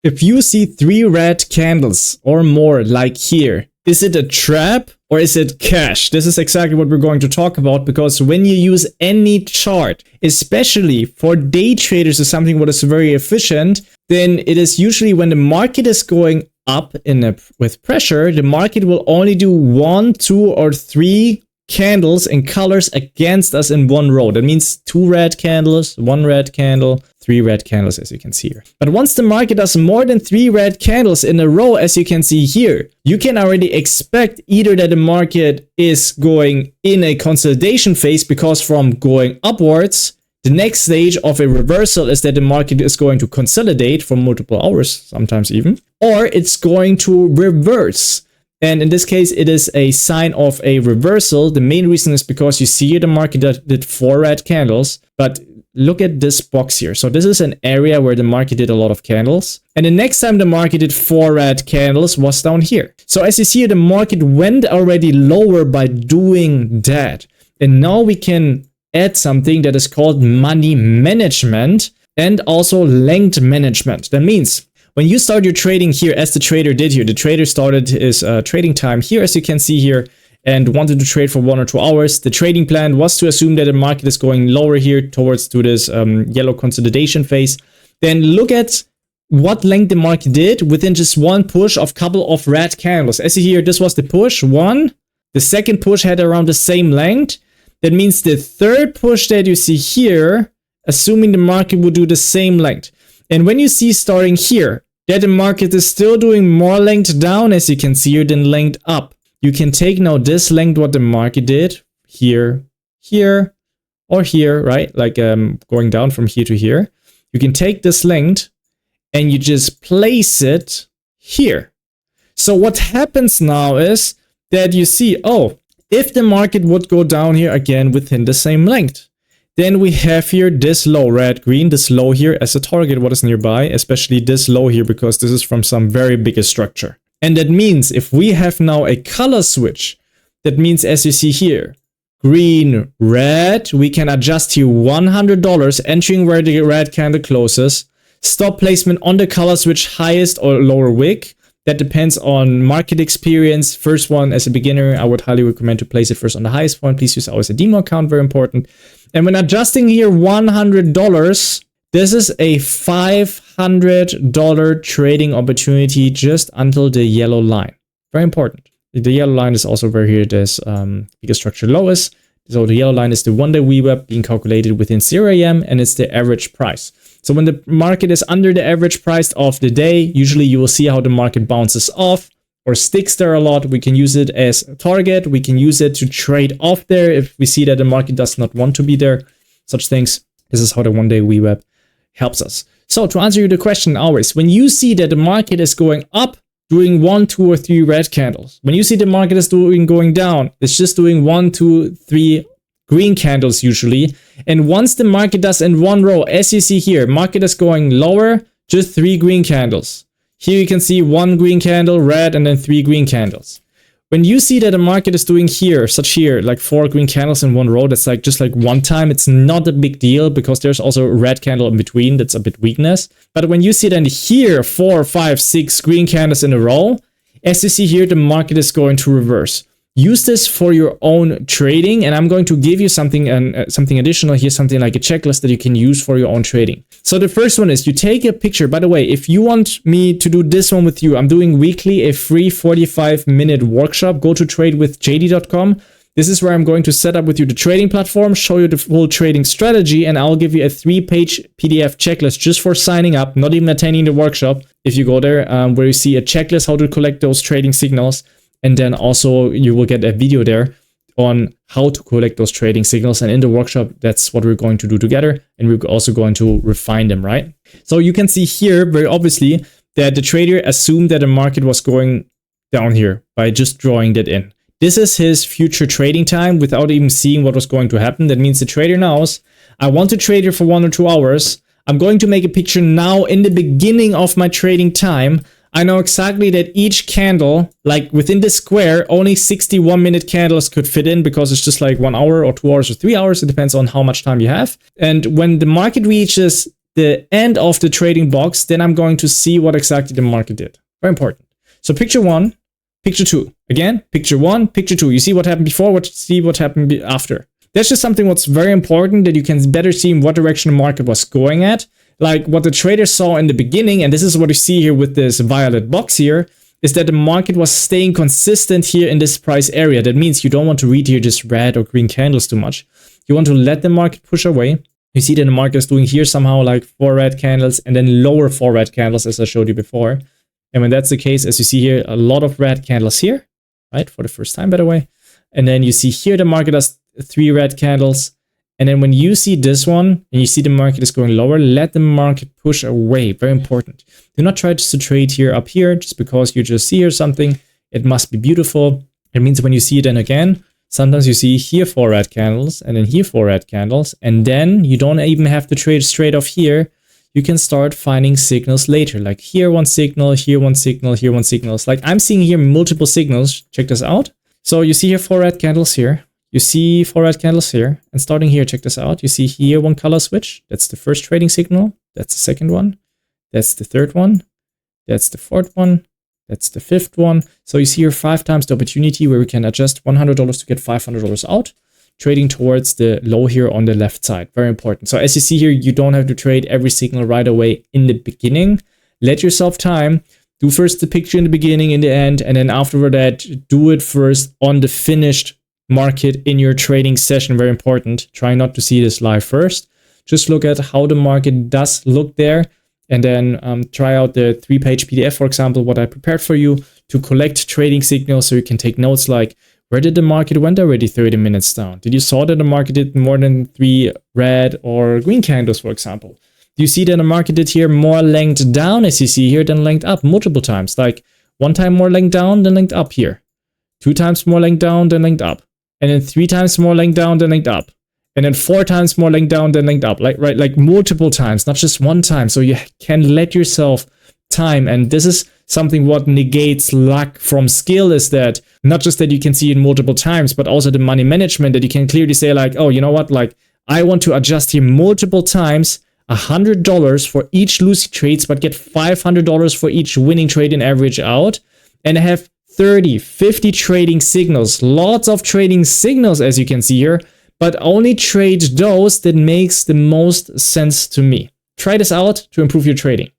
If you see 3 red candles or more like here, is it a trap or is it cash? This is exactly what we're going to talk about, because when you use any chart, especially for day traders or something what is very efficient, then it is usually when the market is going up with pressure, the market will only do 1, 2, or 3 candles and colors against us in one row. That means 2 red candles, 1 red candle, 3 red candles, as you can see here. But once the market does more than 3 red candles in a row, as you can see here, you can already expect either that the market is going in a consolidation phase, because from going upwards, the next stage of a reversal is that the market is going to consolidate for multiple hours, sometimes even, or it's going to reverse. And in this case, it is a sign of a reversal. The main reason is because you see the market that did 4 red candles, but look at this box here. So this is an area where the market did a lot of candles. And the next time the market did 4 red candles was down here. So as you see, the market went already lower by doing that. And now we can add something that is called money management and also length management. That means when you start your trading here, as the trader did here, the trader started his trading time here, as you can see here, and wanted to trade for 1 or 2 hours. The trading plan was to assume that the market is going lower here towards to this yellow consolidation phase. Then look at what length the market did within just one push of couple of red candles. As you see here, this was the push 1. The second push had around the same length. That means the third push that you see here, assuming the market will do the same length. And when you see starting here, that the market is still doing more length down, as you can see here, than length up. You can take now this length, what the market did, here, here, or here, right? Like going down from here to here. You can take this length and you just place it here. So what happens now is that you see, oh, if the market would go down here again within the same length, then we have here this low, red, green, this low here as a target, what is nearby, especially this low here, because this is from some very bigger structure. And that means if we have now a color switch, that means as you see here, green, red, we can adjust here $100, entering where the red candle closes, stop placement on the color switch highest or lower wick. That depends on market experience. First one, as a beginner, I would highly recommend to place it first on the highest point. Please use always a demo account, very important. And when adjusting here $100, this is a $500 trading opportunity just until the yellow line. Very important. The yellow line is also where here this bigger structure low is. So the yellow line is the 1-day VWAP being calculated within 0 AM, and it's the average price. So when the market is under the average price of the day, usually you will see how the market bounces off or sticks there a lot. We can use it as a target. We can use it to trade off there if we see that the market does not want to be there. Such things. This is how the 1-day VWAP helps us. So to answer you the question always, when you see that the market is going up, doing 1, 2, or 3 red candles. When you see the market is going down, it's just doing 1, 2, 3 green candles usually. And once the market does in one row, as you see here, market is going lower, just 3 green candles. Here you can see 1 green candle, red, and then 3 green candles. When you see that the market is doing here, such here, like 4 green candles in one row, that's like just like one time. It's not a big deal because there's also a red candle in between. That's a bit weakness. But when you see then here, 4, 5, 6 green candles in a row, as you see here, the market is going to reverse. Use this for your own trading, and I'm going to give you something additional here, something like a checklist that you can use for your own trading. So the first one is you take a picture. By the way, if you want me to do this one with you, I'm doing weekly a free 45-minute workshop. Go to tradewithjd.com. This is where I'm going to set up with you the trading platform, show you the full trading strategy, and I'll give you a 3-page PDF checklist just for signing up, not even attending the workshop. If you go there, where you see a checklist, how to collect those trading signals. And then also you will get a video there on how to collect those trading signals. And in the workshop, that's what we're going to do together. And we're also going to refine them, right? So you can see here very obviously that the trader assumed that the market was going down here by just drawing that in. This is his future trading time without even seeing what was going to happen. That means the trader knows, I want to trade here for 1 or 2 hours. I'm going to make a picture now in the beginning of my trading time. I know exactly that each candle, like within this square, only 61-minute candles could fit in because it's just like 1 hour or 2 hours or 3 hours. It depends on how much time you have. And when the market reaches the end of the trading box, then I'm going to see what exactly the market did. Very important. So picture 1, picture 2. Again, picture 1, picture 2. You see what happened before, see what happened after. That's just something what's very important, that you can better see in what direction the market was going at. Like what the trader saw in the beginning, and this is what you see here with this violet box here, is that the market was staying consistent here in this price area. That means you don't want to read here just red or green candles too much. You want to let the market push away. You see that the market is doing here somehow like 4 red candles and then lower 4 red candles, as I showed you before. And when that's the case, as you see here, a lot of red candles here, right? For the first time, by the way. And then you see here the market has 3 red candles. And then when you see this one and you see the market is going lower, let the market push away. Very important. Do not try just to trade here up here just because you just see here something. It must be beautiful. It means when you see it then again, sometimes you see here 4 red candles and then here 4 red candles. And then you don't even have to trade straight off here. You can start finding signals later, like here one signal, here one signal, here one signal. It's like I'm seeing here multiple signals. Check this out. So you see here 4 red candles here. You see 4 red candles here. And starting here, check this out. You see here one color switch. That's the first trading signal. That's the second one. That's the third one. That's the fourth one. That's the fifth one. So you see here 5 times the opportunity where we can adjust $100 to get $500 out. Trading towards the low here on the left side. Very important. So as you see here, you don't have to trade every signal right away in the beginning. Let yourself time. Do first the picture in the beginning, in the end, and then after that, do it first on the finished market in your trading session. Very important. Try not to see this live first. Just look at how the market does look there, and then try out the 3-page PDF, for example, what I prepared for you to collect trading signals so you can take notes like, where did the market went already 30 minutes down? Did you saw that the market did more than 3 red or green candles, for example? Do you see that the market did here more length down, as you see here, than length up multiple times? Like 1 time more length down than length up here. 2 times more length down than length up. And then 3 times more length down than length up. And then 4 times more length down than length up. Like multiple times, not just 1 time. So you can let yourself time. And this is something what negates luck from skill, is that not just that you can see it multiple times, but also the money management, that you can clearly say like, oh, you know what? Like I want to adjust here multiple times, $100 for each losing trades, but get $500 for each winning trade and average out. And I have 30, 50 trading signals, lots of trading signals, as you can see here, but only trade those that makes the most sense to me. Try this out to improve your trading.